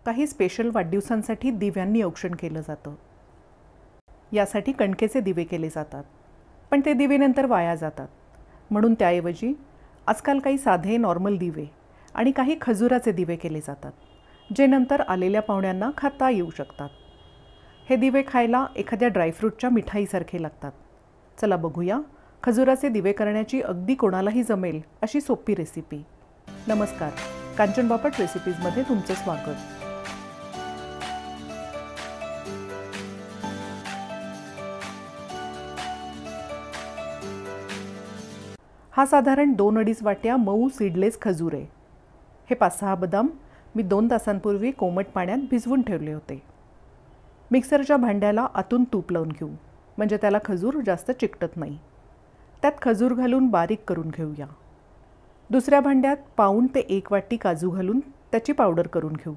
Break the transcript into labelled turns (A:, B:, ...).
A: काही स्पेशल वाढदिवसांसाठी दिव्यांनी औक्षण केलं जातं. यासाठी कणकेचे दिवे केले जातात, पण ते दिवे नंतर वाया जातात. म्हणून त्याऐवजी आजकाल काही साधे नॉर्मल दिवे आणि काही खजुराचे दिवे केले जातात, जे नंतर आलेल्या पाहुण्यांना खाता येऊ शकतात. हे दिवे खायला एखाद्या ड्रायफ्रूटच्या मिठाईसारखे लागतात. चला बघूया खजुराचे दिवे करण्याची अगदी कोणालाही जमेल अशी सोपी रेसिपी. नमस्कार, कांचन बापट रेसिपीजमध्ये तुमचं स्वागत. हा साधारण 2-2.5 वाट्या मऊ सीडलेस खजूर आहे. हे 5-6 बदाम मी 2 तासांपूर्वी कोमट पाण्यात भिजवून ठेवले होते. मिक्सरच्या भांड्याला आतून तूप लावून घेऊ, म्हणजे त्याला खजूर जास्त चिकटत नाही. त्यात खजूर घालून बारीक करून घेऊया. दुसऱ्या भांड्यात 1 पाऊण ते 1 वाटी काजू घालून त्याची पावडर करून घेऊ.